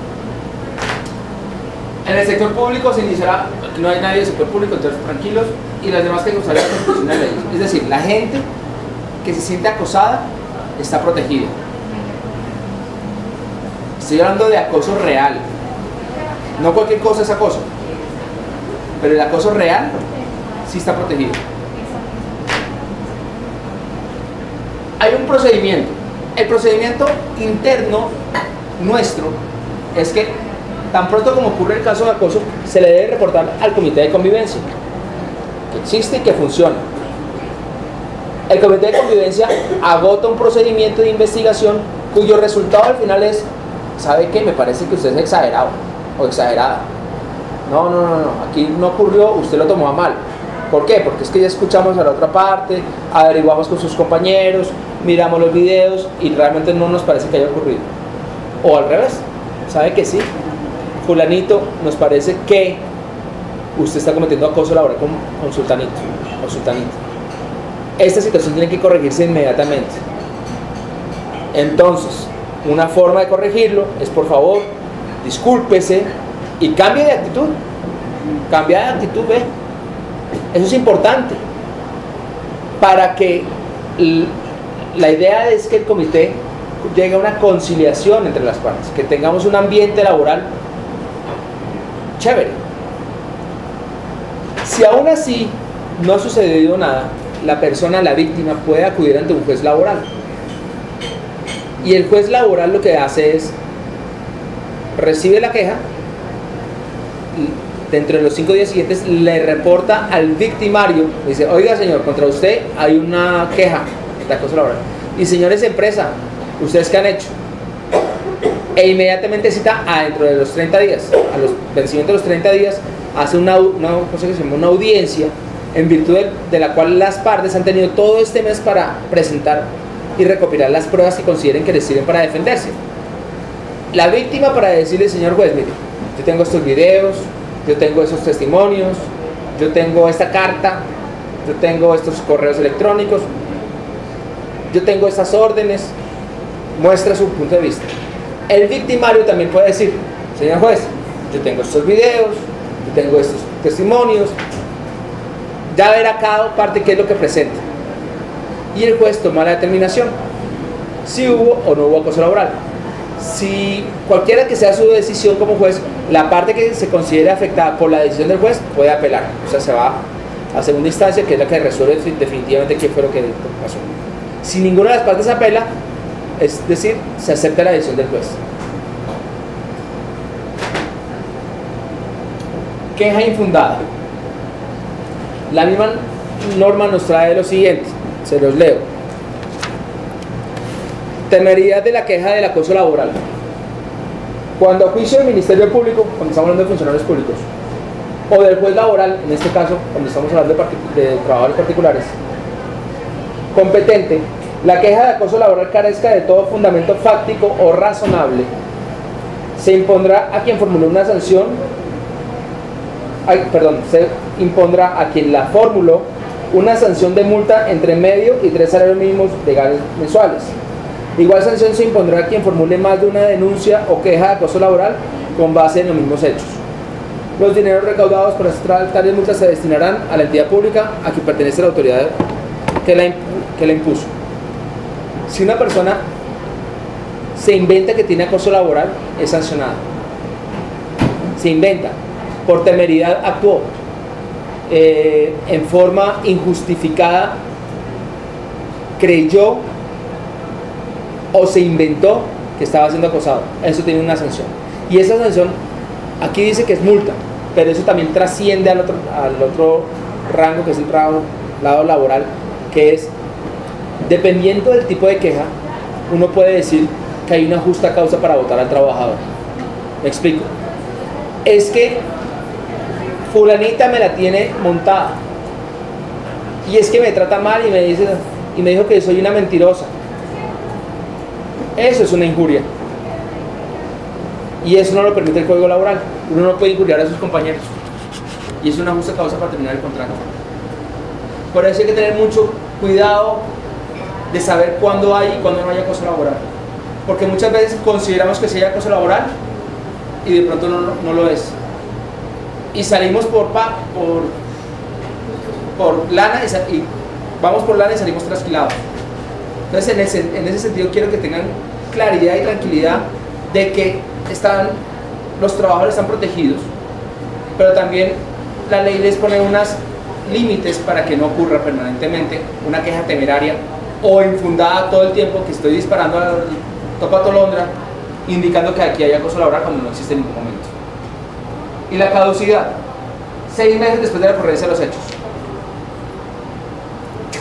En el sector público se iniciará, aquí no hay nadie del sector público, entonces tranquilos, y las demás que usan la Constitución de leyes. Es decir, la gente que se siente acosada está protegida. Estoy hablando de acoso real. No cualquier cosa es acoso, pero el acoso real sí está protegido. Hay un procedimiento. El procedimiento interno nuestro es que tan pronto como ocurre el caso de acoso, se le debe reportar al comité de convivencia, que existe y que funciona. El comité de convivencia agota un procedimiento de investigación cuyo resultado al final es: ¿sabe qué? Me parece que usted es exagerado o exagerada. No, aquí no ocurrió, usted lo tomó a mal. ¿Por qué? Porque es que ya escuchamos a la otra parte, averiguamos con sus compañeros, miramos los videos y realmente no nos parece que haya ocurrido. O al revés, ¿sabe que sí? Fulanito, nos parece que usted está cometiendo acoso laboral con sultanito o sultanito. Esta situación tiene que corregirse inmediatamente. Entonces, una forma de corregirlo es: por favor, discúlpese y cambie de actitud. Cambia de actitud, ve. Eso es importante para que la idea es que el comité llegue a una conciliación entre las partes, que tengamos un ambiente laboral chévere. Si aún así no ha sucedido nada, la persona, la víctima, puede acudir ante un juez laboral. Y el juez laboral lo que hace es: recibe la queja y dentro de los 5 días siguientes le reporta al victimario, dice: oiga señor, contra usted hay una queja de acoso laboral. Y señores de empresa, ¿ustedes qué han hecho? e inmediatamente cita dentro de los 30 días, a los vencimientos de los 30 días, hace una cosa que se llama una audiencia, en virtud de la cual las partes han tenido todo este mes para presentar y recopilar las pruebas que consideren que les sirven para defenderse. La víctima para decirle, señor juez, mire, yo tengo estos videos, yo tengo esos testimonios, yo tengo esta carta, yo tengo estos correos electrónicos, yo tengo estas órdenes, muestra su punto de vista. El victimario también puede decir, señor juez, yo tengo estos videos, yo tengo estos testimonios, ya verá cada parte qué es lo que presenta. Y el juez toma la determinación si hubo o no hubo acoso laboral. Si cualquiera que sea su decisión como juez, la parte que se considere afectada por la decisión del juez puede apelar, o sea, se va a segunda instancia, que es la que resuelve definitivamente qué fue lo que pasó. Si ninguna de las partes apela, es decir, se acepta la decisión del juez. Queja infundada. La misma norma nos trae lo siguiente, se los leo. Temeridad de la queja del acoso laboral. Cuando a juicio del Ministerio Público, cuando estamos hablando de funcionarios públicos, o del juez laboral, en este caso, cuando estamos hablando de trabajadores particulares, competente, la queja de acoso laboral carezca de todo fundamento fáctico o razonable, se impondrá a quien formuló una sanción, se impondrá a quien la formuló una sanción de multa entre medio y 3 salarios mínimos legales mensuales. Igual sanción se impondrá a quien formule más de una denuncia o queja de acoso laboral con base en los mismos hechos. Los dineros recaudados por tales multas se destinarán a la entidad pública a quien pertenece la autoridad que la impuso. Si una persona se inventa que tiene acoso laboral, es sancionada. Se inventa, por temeridad actuó, en forma injustificada, creyó o se inventó que estaba siendo acosado, eso tiene una sanción. Y esa sanción, aquí dice que es multa, pero eso también trasciende al otro rango, que es el lado laboral, que es, dependiendo del tipo de queja, uno puede decir que hay una justa causa para votar al trabajador. Me explico. Es que fulanita me la tiene montada, y es que me trata mal y me dijo que soy una mentirosa. Eso es una injuria, y eso no lo permite el Código Laboral. Uno no puede injuriar a sus compañeros, y es una justa causa para terminar el contrato. Por eso hay que tener mucho cuidado de saber cuándo hay y cuándo no hay acoso laboral, porque muchas veces consideramos que sí hay acoso laboral y de pronto no lo es, y salimos por lana y vamos por lana y salimos trasquilados. Entonces en ese sentido quiero que tengan claridad y tranquilidad de que los trabajadores están protegidos, pero también la ley les pone unos límites para que no ocurra permanentemente una queja temeraria o infundada todo el tiempo, que estoy disparando al topa tolondra indicando que aquí hay acoso laboral cuando no existe en ningún momento. Y la caducidad, 6 meses después de la ocurrencia de los hechos.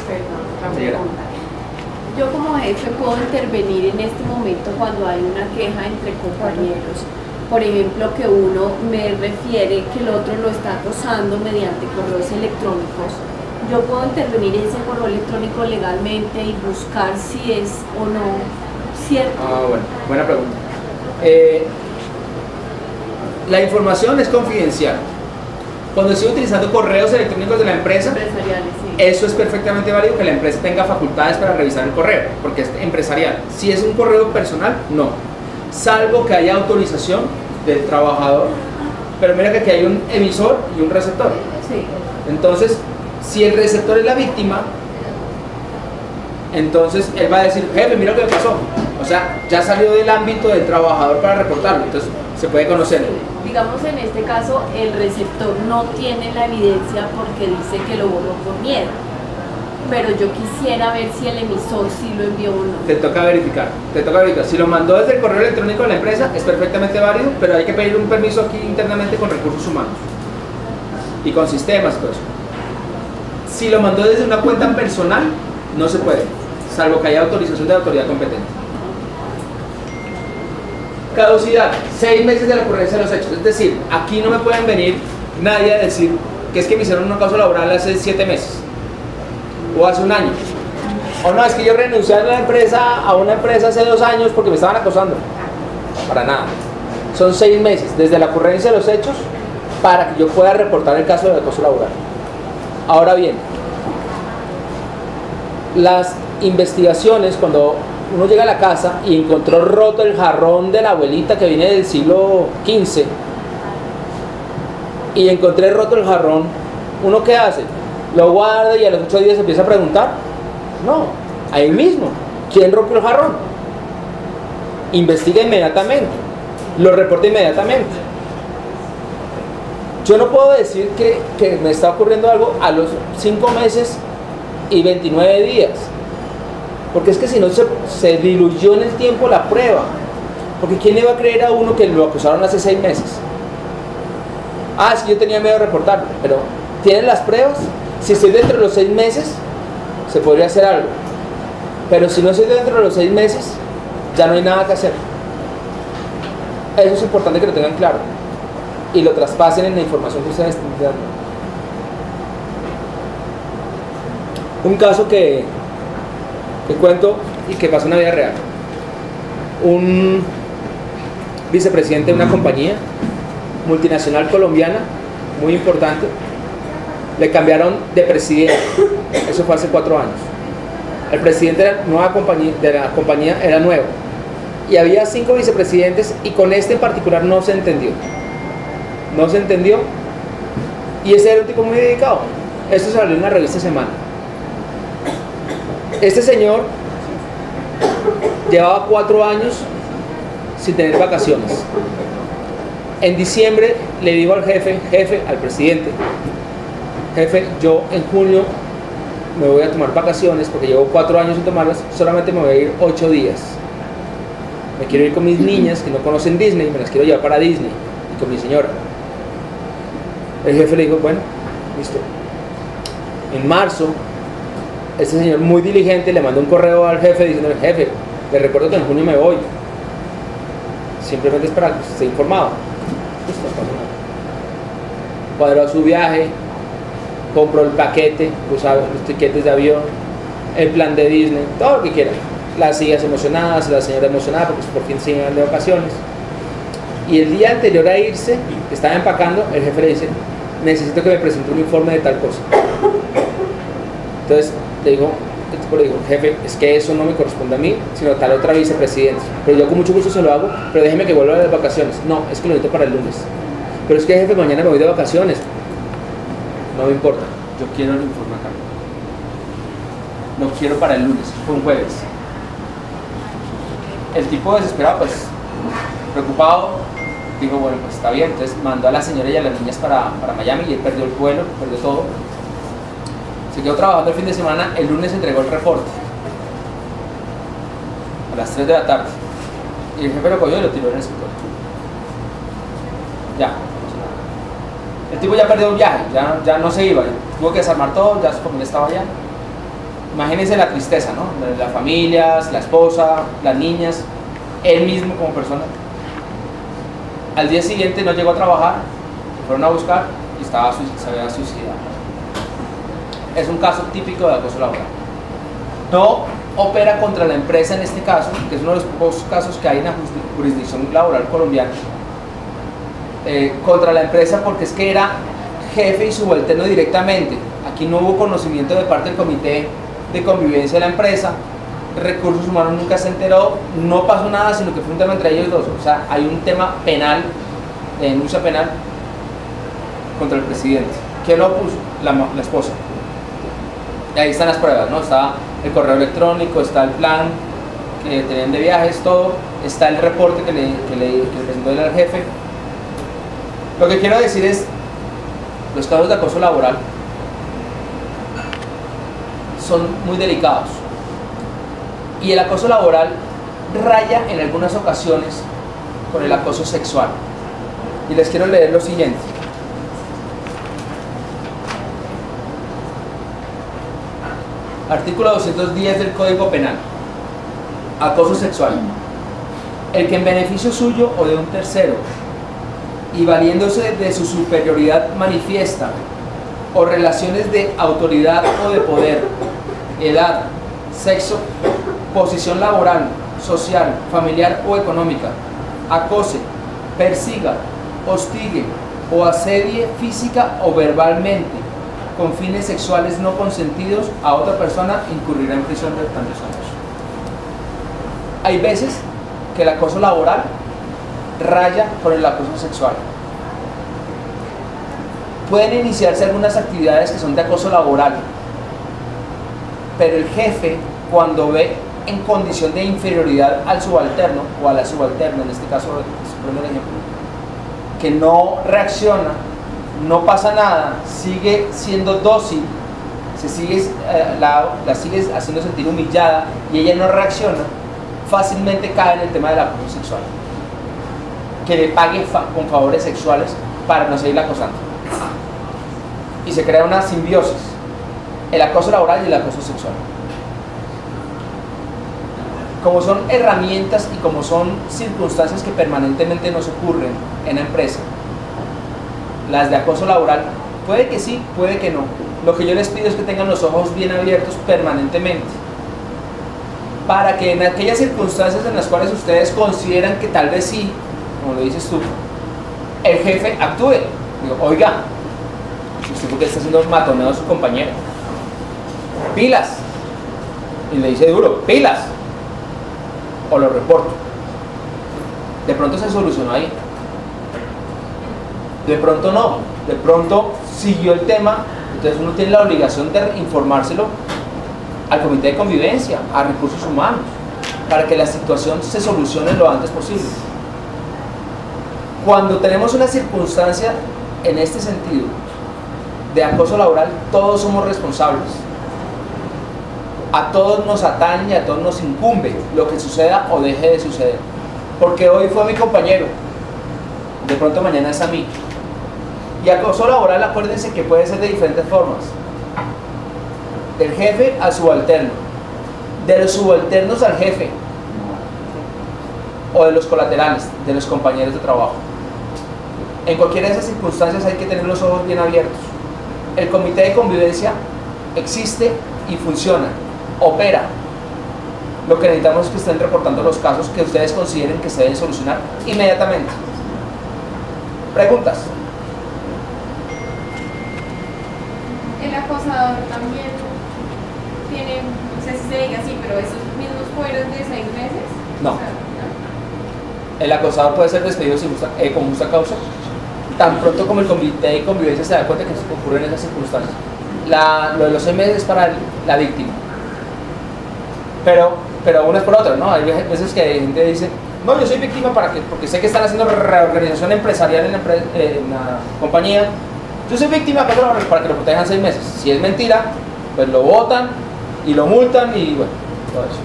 Perdón, Señora. Yo como jefe puedo intervenir en este momento cuando hay una queja entre compañeros. Por ejemplo, que uno me refiere que el otro lo está acosando mediante correos electrónicos. Yo puedo intervenir en ese correo electrónico legalmente y buscar si es o no cierto. Bueno, buena pregunta. La información es confidencial. Cuando estoy utilizando correos electrónicos de la empresa, Empresariales, sí. eso es perfectamente válido, que la empresa tenga facultades para revisar el correo, porque es empresarial. Si es un correo personal, no, salvo que haya autorización del trabajador. Pero mira que aquí hay un emisor y un receptor. Sí. Entonces, si el receptor es la víctima, entonces él va a decir, jefe, mira lo que me pasó. O sea, ya salió del ámbito del trabajador para reportarlo, entonces se puede conocer. Digamos, en este caso el receptor no tiene la evidencia porque dice que lo borró por miedo, pero yo quisiera ver si el emisor sí lo envió o no. Te toca verificar. Si lo mandó desde el correo electrónico de la empresa, es perfectamente válido, pero hay que pedir un permiso aquí internamente con recursos humanos y con sistemas y todo eso. Si lo mandó desde una cuenta personal, no se puede, salvo que haya autorización de la autoridad competente. Caducidad, 6 meses de la ocurrencia de los hechos. Es decir, aquí no me pueden venir nadie a decir que es que me hicieron una causa laboral hace 7 meses o hace un año. O no, es que yo renuncié a una empresa hace 2 años porque me estaban acosando. Para nada. Son 6 meses desde la ocurrencia de los hechos para que yo pueda reportar el caso de acoso laboral. Ahora bien, las investigaciones, cuando uno llega a la casa y encontró roto el jarrón de la abuelita que viene del siglo XV y encontré roto el jarrón, ¿uno qué hace? ¿Lo guarda y a los 8 días empieza a preguntar? No, ahí mismo. ¿Quién rompió el jarrón? Investiga inmediatamente, lo reporta inmediatamente. Yo no puedo decir que me está ocurriendo algo a los 5 meses y 29 días, porque es que si no se diluyó en el tiempo la prueba. Porque ¿quién le va a creer a uno que lo acusaron hace 6 meses? Ah, es que yo tenía miedo de reportarlo, pero ¿tienen las pruebas? Si estoy dentro de los 6 meses, se podría hacer algo, pero si no estoy dentro de los 6 meses, ya no hay nada que hacer. Eso es importante que lo tengan claro y lo traspasen en la información que ustedes están dando. Un caso que cuento y que pasó en la vida real. Un vicepresidente de una compañía multinacional colombiana muy importante, le cambiaron de presidente. Eso fue hace 4 años. El presidente de la compañía era nuevo y había 5 vicepresidentes, y con este en particular no se entendió y ese era un tipo muy dedicado. Esto salió en una revista Semana. Este señor llevaba 4 años sin tener vacaciones. En diciembre le dijo al jefe, al presidente: jefe, yo en junio me voy a tomar vacaciones porque llevo 4 años sin tomarlas, solamente me voy a ir 8 días. Me quiero ir con mis niñas que no conocen Disney, me las quiero llevar para Disney, y con mi señora. El jefe le dijo: bueno, listo. En marzo, este señor muy diligente le mandó un correo al jefe diciendo: jefe, le recuerdo que en junio me voy, simplemente es para que esté informado. Listo, no pasa nada. Cuadró su viaje, compró el paquete, los tiquetes de avión, el plan de Disney, todo lo que quieran. Las hijas emocionadas, la señora emocionada porque por fin se iban de vacaciones. Y el día anterior a irse, que estaba empacando, el jefe le dice: necesito que me presente un informe de tal cosa. Entonces el tipo le dijo: jefe, es que eso no me corresponde a mí, sino a tal otra vicepresidenta, pero yo con mucho gusto se lo hago, pero déjeme que vuelva de las vacaciones. No, es que lo necesito para el lunes. Pero es que, jefe, mañana me voy de vacaciones. No me importa, yo quiero el informe acá. Lo quiero para el lunes, fue un jueves. El tipo desesperado, pues preocupado, dijo: bueno, pues está bien. Entonces mandó a la señora y a las niñas para Miami, y él perdió el vuelo, perdió todo. Se quedó trabajando el fin de semana. El lunes entregó el reporte a las 3 de la tarde y el jefe lo cogió y lo tiró en el escritorio. Ya, el tipo ya perdió un viaje, ya no se iba, tuvo que desarmar todo, ya su familia estaba allá. Imagínense la tristeza, ¿no? Las familias, la esposa, las niñas, él mismo como persona. Al día siguiente no llegó a trabajar, fueron a buscar y se había suicidado. Es un caso típico de acoso laboral. No opera contra la empresa en este caso, que es uno de los pocos casos que hay en la jurisdicción laboral colombiana. Contra la empresa, porque es que era jefe y subalterno directamente. Aquí no hubo conocimiento de parte del comité de convivencia de la empresa. Recursos Humanos nunca se enteró, no pasó nada, sino que fue un tema entre ellos dos. O sea, hay un tema penal, de denuncia penal contra el presidente. ¿Quién lo puso? La esposa. Y ahí están las pruebas, ¿no? Está el correo electrónico, está el plan que tenían de viajes, todo. Está el reporte que le presentó él al jefe. Lo que quiero decir es, los casos de acoso laboral son muy delicados. Y el acoso laboral raya en algunas ocasiones con el acoso sexual. Y les quiero leer lo siguiente. Artículo 210 del Código Penal. Acoso sexual. el que en beneficio suyo o de un tercero, y valiéndose de su superioridad manifiesta, o relaciones de autoridad o de poder, edad, sexo, posición laboral, social, familiar o económica, acose, persiga, hostigue o asedie física o verbalmente con fines sexuales no consentidos a otra persona, incurrirá en prisión de tantos años. Hay veces que el acoso laboral raya con el acoso sexual. Pueden iniciarse algunas actividades que son de acoso laboral, pero el jefe, cuando ve en condición de inferioridad al subalterno o a la subalterna, en este caso, por ejemplo, que no reacciona, no pasa nada, sigue siendo dócil, la sigue haciendo sentir humillada y ella no reacciona, fácilmente cae en el tema del acoso sexual. Que le pague con favores sexuales para no seguirla acosando. Y se crea una simbiosis, el acoso laboral y el acoso sexual. Como son herramientas y como son circunstancias que permanentemente nos ocurren en la empresa, las de acoso laboral, puede que sí, puede que no. Lo que yo les pido es que tengan los ojos bien abiertos permanentemente, para que en aquellas circunstancias en las cuales ustedes consideran que tal vez sí, como lo dices tú, el jefe actúe. Digo, oiga, ¿usted por qué está haciendo matoneo a su compañero? ¡Pilas! Y le dice duro, ¡pilas! O lo reporto. De pronto se solucionó ahí. De pronto no. De pronto siguió el tema. Entonces uno tiene la obligación de informárselo al comité de convivencia, a recursos humanos, para que la situación se solucione lo antes posible. Cuando tenemos una circunstancia en este sentido de acoso laboral, todos somos responsables. A todos nos atañe, a todos nos incumbe lo que suceda o deje de suceder. Porque hoy fue mi compañero, de pronto mañana es a mí. Y acoso laboral, acuérdense que puede ser de diferentes formas. Del jefe al subalterno, de los subalternos al jefe, o de los colaterales, de los compañeros de trabajo. En cualquiera de esas circunstancias hay que tener los ojos bien abiertos. El comité de convivencia existe y funciona, opera. Lo que necesitamos es que estén reportando los casos que ustedes consideren que se deben solucionar inmediatamente. ¿Preguntas? El acosador también tiene, no sé si se diga así, pero esos mismos fueros de 6 meses. No. O sea, ¿no? El acosador puede ser despedido con justa causa, tan pronto como el comité de convivencia se da cuenta que ocurren esas circunstancias. Lo de los 6 meses es para la víctima. Pero una es por otra, ¿no? Hay veces que gente dice, no, yo soy víctima porque sé que están haciendo reorganización empresarial en la compañía. Yo soy víctima para que lo protejan 6 meses. Si es mentira, pues lo botan y lo multan y bueno, todo eso.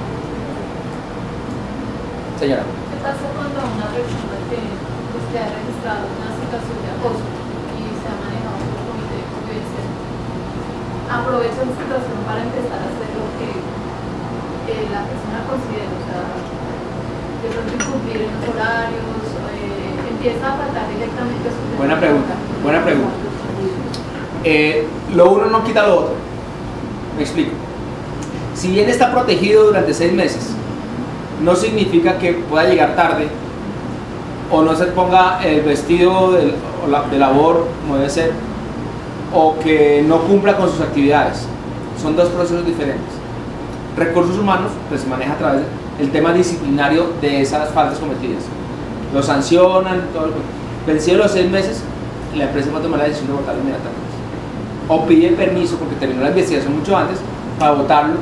Señora. ¿Qué pasa cuando una persona que ha registrado una situación de acoso y se ha manejado por el comité de convivencia aprovecha la situación para empezar a hacer lo que la persona considera, o sea, de pronto incumplir en los horarios, empieza a faltar directamente a su Buena pregunta. Lo uno no quita lo otro. Me explico. Si bien está protegido durante 6 meses, no significa que pueda llegar tarde o no se ponga el vestido de labor como debe ser, o que no cumpla con sus actividades. Son dos procesos diferentes. Recursos humanos, pues se maneja a través del tema disciplinario de esas faltas cometidas. Lo sancionan, todo. Vencidos los 6 meses, la empresa va a tomar la decisión de votarlo inmediatamente. O pide permiso porque terminó la investigación mucho antes para votarlo,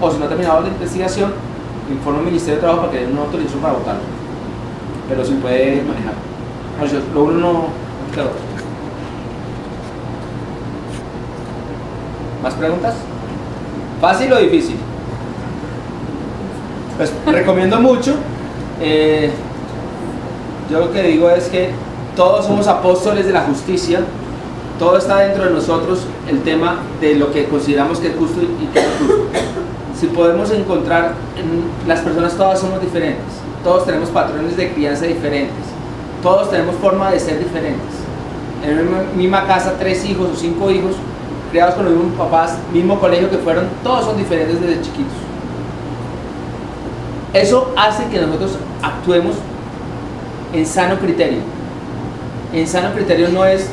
o si no ha terminado la investigación, informa al Ministerio de Trabajo para que den una autorización para votarlo. Pero se puede manejar. Lo uno no quita lo otro. ¿Más preguntas? ¿Fácil o difícil? Pues recomiendo mucho. Yo lo que digo es que todos somos apóstoles de la justicia. Todo está dentro de nosotros, el tema de lo que consideramos que es justo y que no es justo. Si podemos encontrar, las personas todas somos diferentes. todos tenemos patrones de crianza diferentes, todos tenemos forma de ser diferentes. En una misma casa, 3 hijos o 5 hijos, criados con los mismos papás, mismo colegio que fueron, todos son diferentes desde chiquitos. Eso hace que nosotros actuemos en sano criterio. En sano criterio no es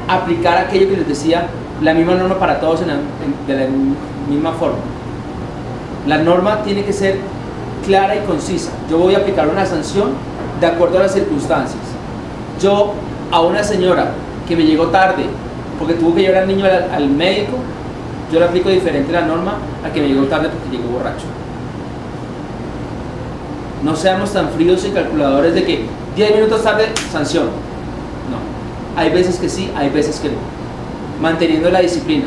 aplicar aquello que les decía, la misma norma para todos de la misma forma. La norma tiene que ser clara y concisa. Yo voy a aplicar una sanción de acuerdo a las circunstancias. Yo a una señora que me llegó tarde porque tuvo que llevar al niño al médico, yo le aplico diferente la norma a que me llegó tarde porque llegó borracho. No seamos tan fríos y calculadores de que 10 minutos tarde, sanción. No. Hay veces que sí, hay veces que no. Manteniendo la disciplina.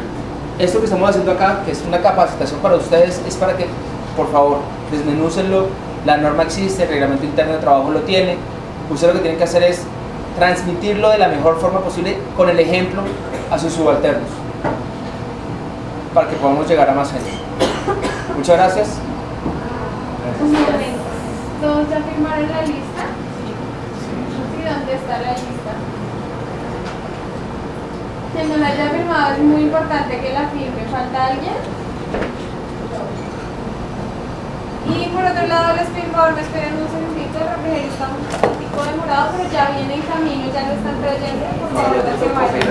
Esto que estamos haciendo acá, que es una capacitación para ustedes, es para que, por favor, desmenúcenlo. La norma existe, el reglamento interno de trabajo lo tiene. Ustedes lo que tienen que hacer es transmitirlo de la mejor forma posible con el ejemplo a sus subalternos, para que podamos llegar a más gente. Muchas gracias. ¿Todos ya firmaron la lista? Sí. ¿Dónde está la lista? Quien no la haya firmado es muy importante que la firme. ¿Falta alguien? Y por otro lado, les pido favor, me esperen un segundito, el refrigerio está un poquito demorado, pero ya viene en camino, ya lo están trayendo. Por favor, no se vayan.